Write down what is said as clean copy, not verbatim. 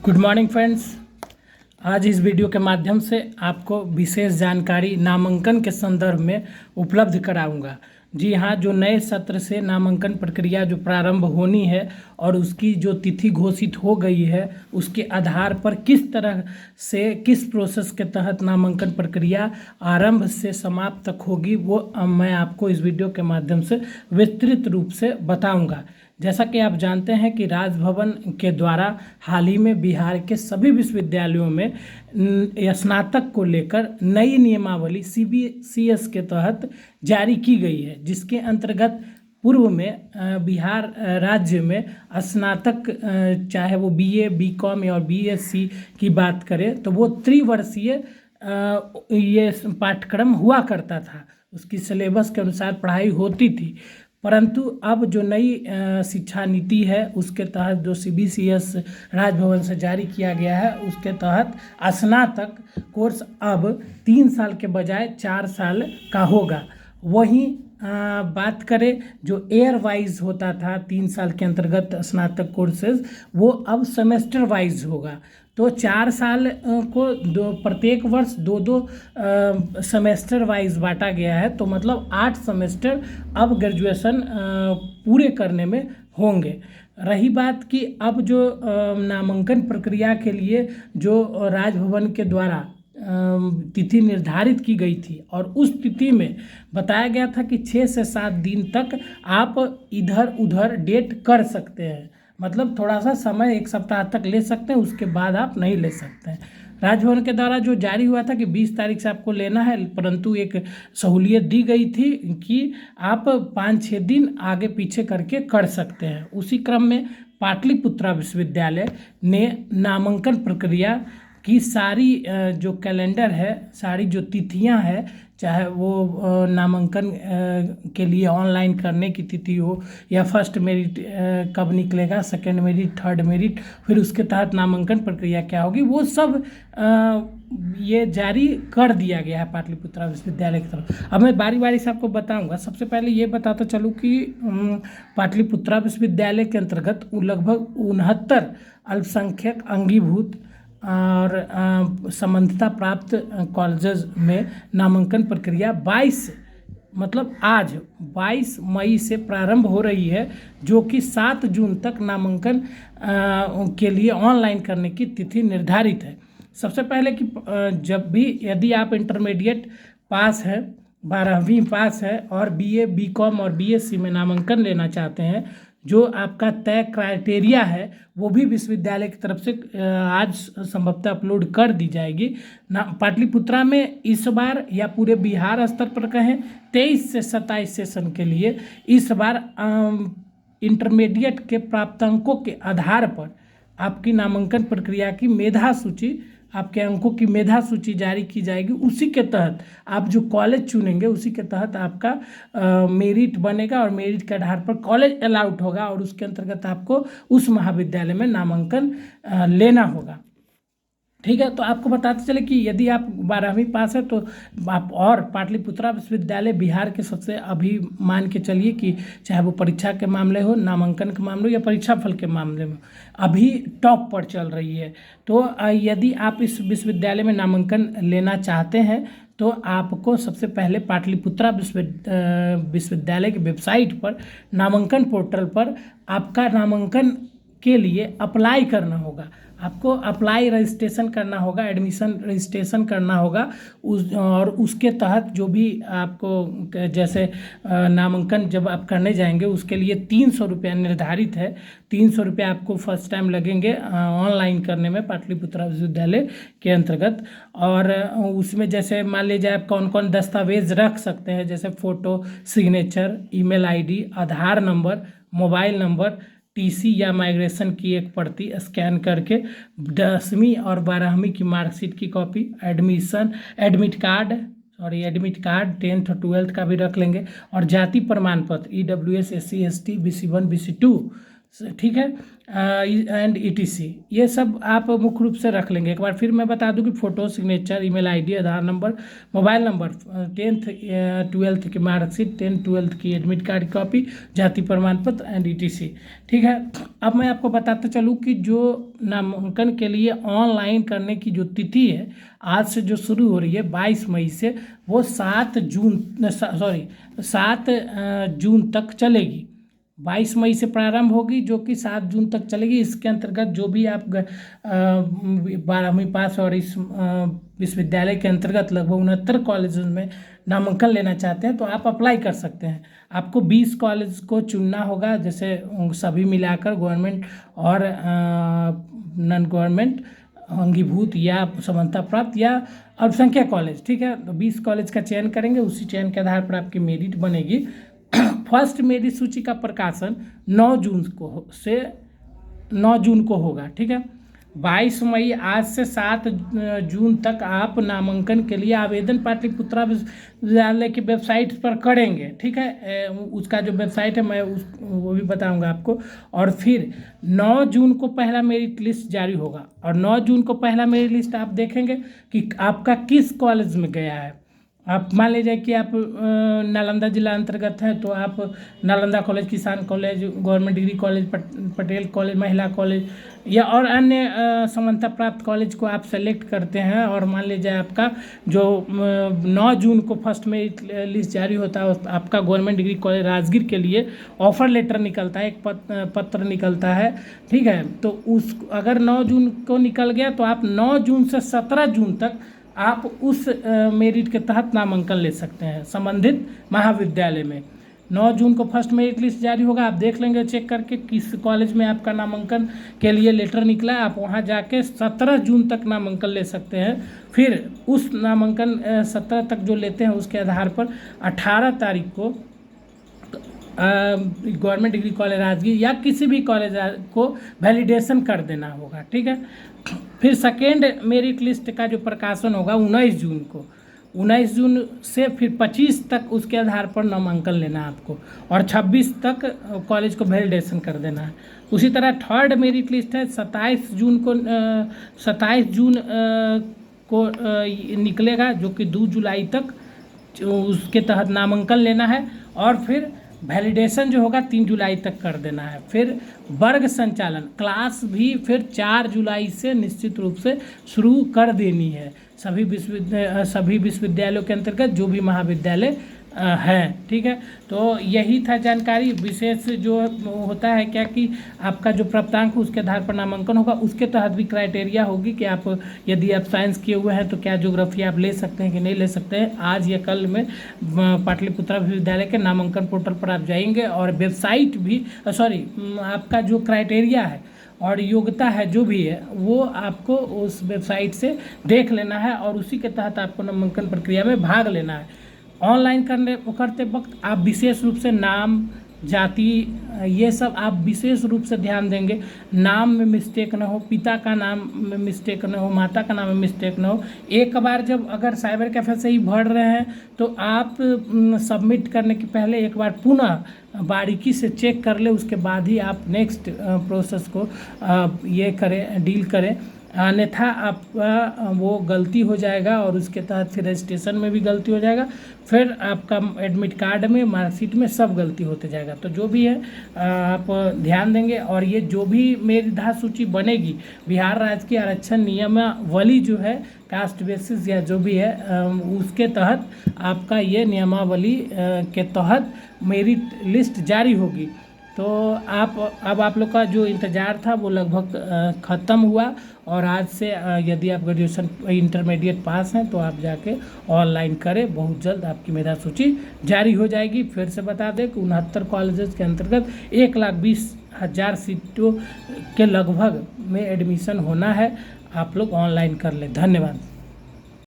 Good morning friends. आज इस video के माध्यम से आपको विशेष जानकारी नामांकन के संदर्भ में उपलब्ध कराऊंगा। जी हाँ, जो नए सत्र से नामांकन प्रक्रिया जो प्रारंभ होनी है और उसकी जो तिथि घोषित हो गई है, उसके आधार पर किस तरह से किस प्रोसेस के तहत नामांकन प्रक्रिया आरंभ से समाप्त तक होगी, वो मैं आपको इस वीडियो के माध्यम से विस्तृत रूप से बताऊंगा। जैसा कि आप जानते हैं कि राजभवन के द्वारा हाल ही में बिहार के सभी विश्वविद्यालयों में स्नातक को लेकर नई नियमावली CBCS के तहत जारी की गई है, जिसके अंतर्गत पूर्व में बिहार राज्य में स्नातक चाहे वो BA, BCom और BSc की बात करें तो वो त्रिवर्षीय ये पाठ्यक्रम हुआ करता था। उसकी सिलेबस के अनुसार पढ़ाई होती थी, परंतु अब जो नई शिक्षा नीति है उसके तहत जो CBCS राजभवन से जारी किया गया है, उसके तहत स्नातक कोर्स अब 3 साल के बजाय 4 साल का होगा। वहीं बात करें जो एयर वाइज होता था 3 साल के अंतर्गत स्नातक कोर्सेज, वो अब सेमेस्टर वाइज होगा। तो 4 साल को प्रत्येक वर्ष दो सेमेस्टर वाइज बांटा गया है, तो मतलब 8 सेमेस्टर अब ग्रेजुएशन पूरे करने में होंगे। रही बात कि अब जो नामांकन प्रक्रिया के लिए जो राजभवन के द्वारा तिथि निर्धारित की गई थी और उस तिथि में बताया गया था कि 6 से 7 दिन तक आप इधर उधर डेट कर सकते हैं, मतलब थोड़ा सा समय 1 सप्ताह तक ले सकते हैं, उसके बाद आप नहीं ले सकते हैं। राजभवन के द्वारा जो जारी हुआ था कि 20 तारीख से आपको लेना है, परंतु एक सहूलियत दी गई थी कि आप 5-6 दिन आगे पीछे करके कर सकते हैं। उसी क्रम में पाटलिपुत्रा विश्वविद्यालय ने नामांकन प्रक्रिया की सारी जो कैलेंडर है, सारी जो तिथियां हैं, चाहे वो नामांकन के लिए ऑनलाइन करने की तिथि हो या फर्स्ट मेरिट कब निकलेगा, सेकंड मेरिट, थर्ड मेरिट, फिर उसके तहत नामांकन प्रक्रिया क्या होगी, वो सब ये जारी कर दिया गया है पाटलिपुत्रा विश्वविद्यालय की तरफ। अब मैं बारी बारी से आपको बताऊंगा। सबसे पहले ये बताता चलूँ कि पाटलिपुत्रा विश्वविद्यालय के अंतर्गत लगभग 69 अल्पसंख्यक अंगीभूत और समानता प्राप्त कॉलेजेस में नामांकन प्रक्रिया 22 मई से प्रारंभ हो रही है, जो कि 7 जून तक नामांकन के लिए ऑनलाइन करने की तिथि निर्धारित है। सबसे पहले कि जब भी यदि आप इंटरमीडिएट पास है, 12वीं पास है और BA, BCom और BSc में नामांकन लेना चाहते हैं, जो आपका तय क्राइटेरिया है वो भी विश्वविद्यालय की तरफ से आज संभवतः अपलोड कर दी जाएगी। पाटलिपुत्रा में इस बार या पूरे बिहार स्तर पर कहें 23 से 27 सेशन के लिए इस बार इंटरमीडिएट के प्राप्तांकों के आधार पर आपकी नामांकन प्रक्रिया की मेधा सूची, आपके अंकों की मेधा सूची जारी की जाएगी। उसी के तहत आप जो कॉलेज चुनेंगे उसी के तहत आपका मेरिट बनेगा और मेरिट के आधार पर कॉलेज अलाउट होगा और उसके अंतर्गत आपको उस महाविद्यालय में नामांकन लेना होगा। ठीक है, तो आपको बताते चले कि यदि आप 12वीं पास है तो आप, और पाटलिपुत्रा विश्वविद्यालय बिहार के सबसे, अभी मान के चलिए कि चाहे वो परीक्षा के मामले हो, नामांकन के मामले हो या परीक्षा फल के मामले में, अभी टॉप पर चल रही है। तो यदि आप इस विश्वविद्यालय में नामांकन लेना चाहते हैं तो आपको सबसे पहले पाटलिपुत्रा विश्वविद्यालय की वेबसाइट पर नामांकन पोर्टल पर आपका नामांकन के लिए अप्लाई करना होगा। आपको अप्लाई रजिस्ट्रेशन करना होगा, एडमिशन रजिस्ट्रेशन करना होगा और उसके तहत जो भी आपको, जैसे नामांकन जब आप करने जाएंगे उसके लिए 300 रुपया निर्धारित है। 300 रुपया आपको फर्स्ट टाइम लगेंगे ऑनलाइन करने में पाटलिपुत्रा विश्वविद्यालय के अंतर्गत। और उसमें जैसे मान लीजिए आप कौन कौन दस्तावेज रख सकते हैं, जैसे photo, signature, email ID, Aadhaar number, mobile number, TC या माइग्रेशन की एक प्रति स्कैन करके, 10वीं और 12वीं की मार्कशीट की कॉपी, एडमिट कार्ड, 10th और 12th का भी रख लेंगे, और जाति प्रमाण पत्र EWS, SC, ST, BC1, BC2 ठीक है, एंड ETC, ये सब आप मुख्य रूप से रख लेंगे। एक बार फिर मैं बता दूं कि photo, signature, email ID, Aadhaar number, mobile number, 10th 12th की मार्कशीट, 10th 12th की एडमिट कार्ड की कॉपी, जाति प्रमाण पत्र एंड ETC। ठीक है, अब मैं आपको बताता चलूँ कि जो नामांकन के लिए ऑनलाइन करने की जो तिथि है आज से जो शुरू हो रही है 22 मई से, वो 7 जून तक चलेगी। 22 मई से प्रारंभ होगी जो कि 7 जून तक चलेगी। इसके अंतर्गत जो भी आप 12वीं पास और इस विश्वविद्यालय के अंतर्गत लगभग 69 कॉलेजों में नामांकन लेना चाहते हैं तो आप अप्लाई कर सकते हैं। आपको 20 कॉलेज को चुनना होगा, जैसे सभी मिलाकर गवर्नमेंट और नॉन गवर्नमेंट, अंगीभूत या समानता प्राप्त या अल्पसंख्यक कॉलेज। ठीक है, तो 20 कॉलेज का चयन करेंगे, उसी चयन के आधार पर आपकी मेरिट बनेगी। फर्स्ट मेरिट सूची का प्रकाशन 9 जून को होगा। ठीक है, 22 मई आज से 7 जून तक आप नामांकन के लिए आवेदन पाटलिपुत्रा विश्वविद्यालय की वेबसाइट पर करेंगे। ठीक है, उसका जो वेबसाइट है मैं वो भी बताऊंगा आपको। और फिर 9 जून को पहला मेरिट लिस्ट जारी होगा, और 9 जून को पहला मेरिट लिस्ट आप देखेंगे कि आपका किस कॉलेज में गया है। आप मान लीजिए कि आप नालंदा जिला अंतर्गत हैं तो आप नालंदा कॉलेज, किसान college, government degree college, Patel college, महिला कॉलेज या और अन्य समानता प्राप्त कॉलेज को आप सेलेक्ट करते हैं। और मान लीजिए आपका जो 9 जून को फर्स्ट में लिस्ट जारी होता है, आपका गवर्नमेंट डिग्री कॉलेज राजगीर के लिए ऑफर लेटर निकलता है, एक पत्र निकलता है। ठीक है, तो उस अगर 9 जून को निकल गया तो आप 9 जून से 17 जून तक आप उस मेरिट के तहत नामांकन ले सकते हैं संबंधित महाविद्यालय में। 9 जून को फर्स्ट मेरिट लिस्ट जारी होगा, आप देख लेंगे चेक करके किस कॉलेज में आपका नामांकन के लिए लेटर निकला है। आप वहां जाके 17 जून तक नामांकन ले सकते हैं। फिर उस नामांकन 17 तक जो लेते हैं उसके आधार पर 18 तारीख को गवर्नमेंट डिग्री कॉलेज राजगीर या किसी भी कॉलेज को वैलिडेशन कर देना होगा। ठीक है, फिर सेकेंड मेरिट लिस्ट का जो प्रकाशन होगा 19 जून को, 19 जून से फिर 25 तक उसके आधार पर नामांकन लेना है आपको, और 26 तक कॉलेज को वैलिडेशन कर देना है। उसी तरह थर्ड मेरिट लिस्ट है 27 जून को निकलेगा, जो कि 2 जुलाई तक उसके तहत नामांकन लेना है, और फिर वैलिडेशन जो होगा 3 जुलाई तक कर देना है। फिर वर्ग संचालन क्लास भी फिर 4 जुलाई से निश्चित रूप से शुरू कर देनी है सभी विश्वविद्यालयों के अंतर्गत जो भी महाविद्यालय है। ठीक है, तो यही था जानकारी। विशेष जो होता है क्या कि आपका जो प्राप्तांक उसके आधार पर नामांकन होगा, उसके तहत भी क्राइटेरिया होगी कि आप यदि आप साइंस किए हुए हैं तो क्या ज्योग्राफी आप ले सकते हैं कि नहीं ले सकते हैं। आज या कल में पाटलिपुत्रा विश्वविद्यालय के नामांकन पोर्टल पर आप जाएंगे और वेबसाइट भी आपका जो क्राइटेरिया है और योग्यता है जो भी है वो आपको उस वेबसाइट से देख लेना है, और उसी के तहत आपको नामांकन प्रक्रिया में भाग लेना है। ऑनलाइन करते वक्त आप विशेष रूप से नाम, जाति, ये सब आप विशेष रूप से ध्यान देंगे। नाम में मिस्टेक ना हो, पिता का नाम में मिस्टेक ना हो, माता का नाम में मिस्टेक ना हो। एक बार जब अगर साइबर कैफे से ही भर रहे हैं तो आप सबमिट करने के पहले एक बार पुनः बारीकी से चेक कर ले, उसके बाद ही आप नेक्स्ट प्रोसेस को डील करें, अन्यथा आपका वो गलती हो जाएगा और उसके तहत फिर रजिस्ट्रेशन में भी गलती हो जाएगा, फिर आपका एडमिट कार्ड में, मार्कशीट में सब गलती होते जाएगा। तो जो भी है आप ध्यान देंगे। और ये जो भी मेरिट सूची बनेगी बिहार राज्य की आरक्षण नियमावली जो है कास्ट बेसिस या जो भी है उसके तहत आपका ये नियमावली के तहत मेरिट लिस्ट जारी होगी। तो अब आप लोग का जो इंतज़ार था वो लगभग ख़त्म हुआ, और आज से यदि आप ग्रेजुएशन इंटरमीडिएट पास हैं तो आप जाके ऑनलाइन करें, बहुत जल्द आपकी मेधा सूची जारी हो जाएगी। फिर से बता दें कि 69 कॉलेजेस के अंतर्गत 1,20,000 सीटों के लगभग में एडमिशन होना है। आप लोग ऑनलाइन कर लें। धन्यवाद।